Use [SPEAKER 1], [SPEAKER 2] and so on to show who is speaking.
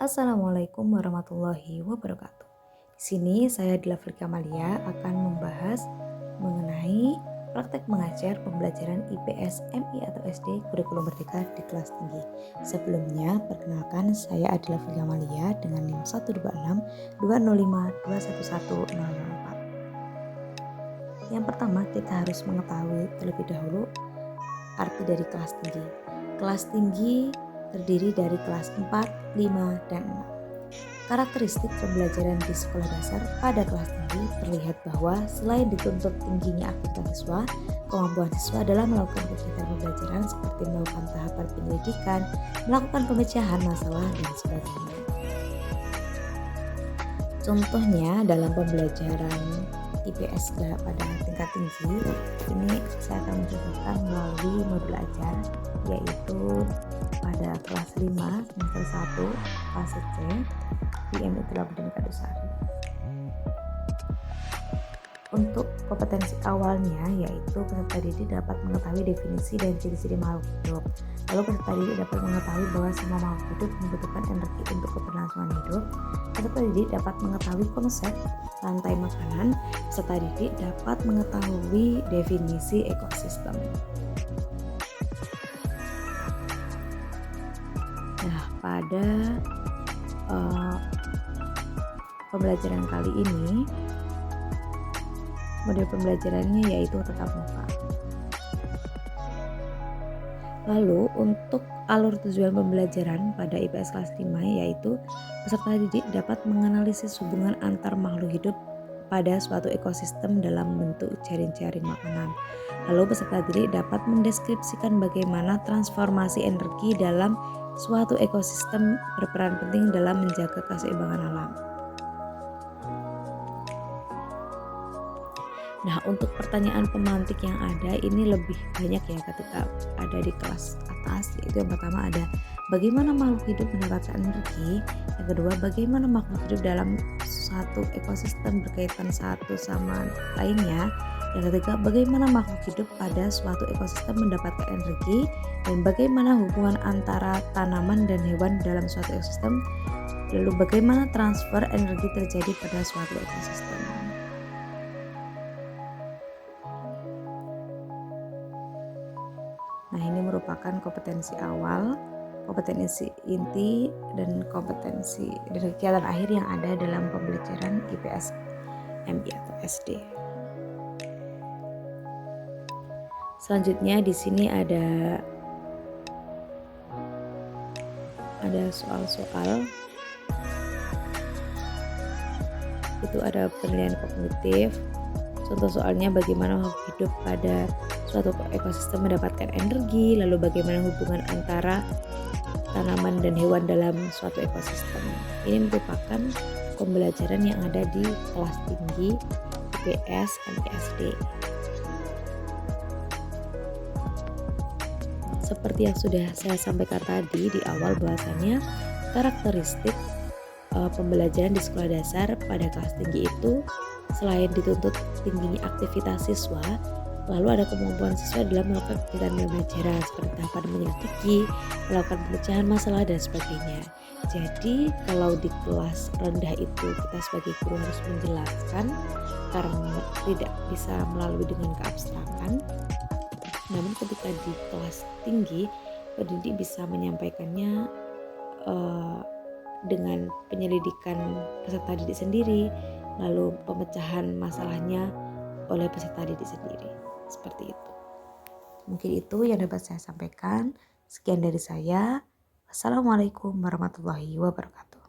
[SPEAKER 1] Assalamualaikum warahmatullahi wabarakatuh. Di sini saya Dilafri Kamalia akan membahas mengenai praktek mengajar pembelajaran IPS, MI atau SD kurikulum merdeka di kelas tinggi. Sebelumnya, perkenalkan saya Adila Kamalia dengan NIM 126 205 211 004. Yang pertama, kita harus mengetahui terlebih dahulu arti dari kelas tinggi. Kelas tinggi terdiri dari kelas 4, 5, dan 6. Karakteristik pembelajaran di sekolah dasar pada kelas tinggi terlihat bahwa selain dituntut tingginya aktivitas siswa, kemampuan siswa dalam melakukan kegiatan pembelajaran seperti melakukan tahapan penyelidikan, melakukan pemecahan masalah, dan sebagainya. Contohnya dalam pembelajaran IPS pada tingkat tinggi, ini saya akan mencontohkan melalui modul ajar, yaitu pada kelas 5 semester 1 fase C IM Itulah Budi Kadusari. Untuk kompetensi awalnya yaitu peserta didik dapat mengetahui definisi dan ciri-ciri makhluk hidup. Lalu peserta didik dapat mengetahui bahwa semua makhluk hidup membutuhkan energi untuk keberlangsungan hidup. Peserta didik dapat mengetahui konsep rantai makanan. Peserta didik dapat mengetahui definisi ekosistem. Nah, pada pembelajaran kali ini model pembelajarannya yaitu tatap muka. Lalu untuk alur tujuan pembelajaran pada IPS kelas 5 yaitu peserta didik dapat menganalisis hubungan antar makhluk hidup pada suatu ekosistem dalam bentuk jaring-jaring makanan. Lalu peserta didik dapat mendeskripsikan bagaimana transformasi energi dalam suatu ekosistem berperan penting dalam menjaga keseimbangan alam. Nah, untuk pertanyaan pemantik yang ada ini lebih banyak ya ketika ada di kelas atas, yaitu yang pertama ada bagaimana makhluk hidup mendapatkan energi, yang kedua bagaimana makhluk hidup dalam satu ekosistem berkaitan satu sama lainnya, yang ketiga bagaimana makhluk hidup pada suatu ekosistem mendapatkan energi, dan bagaimana hubungan antara tanaman dan hewan dalam suatu ekosistem, lalu bagaimana transfer energi terjadi pada suatu ekosistem. Nah, ini merupakan kompetensi awal, kompetensi inti, dan kompetensi dan kegiatan akhir yang ada dalam pembelajaran IPS, MI atau SD. Selanjutnya di sini ada soal-soal. Itu ada penilaian kognitif. Contoh soalnya bagaimana makhluk hidup pada suatu ekosistem mendapatkan energi, lalu bagaimana hubungan antara tanaman dan hewan dalam suatu ekosistem. Ini merupakan pembelajaran yang ada di kelas tinggi IPS MISD. Seperti yang sudah saya sampaikan tadi di awal bahwasannya karakteristik pembelajaran di sekolah dasar pada kelas tinggi itu selain dituntut tingginya aktivitas siswa, lalu ada kemampuan siswa dalam melakukan kegiatan pembelajaran seperti tahapan menyelidiki, melakukan pemecahan masalah, dan sebagainya. Jadi kalau di kelas rendah itu kita sebagai guru harus menjelaskan karena tidak bisa melalui dengan keabstrakan. Namun ketika di kelas tinggi, pendidik bisa menyampaikannya dengan penyelidikan peserta didik sendiri, lalu pemecahan masalahnya oleh peserta didik sendiri. Seperti itu. Mungkin itu yang dapat saya sampaikan. Sekian dari saya. Wassalamualaikum warahmatullahi wabarakatuh.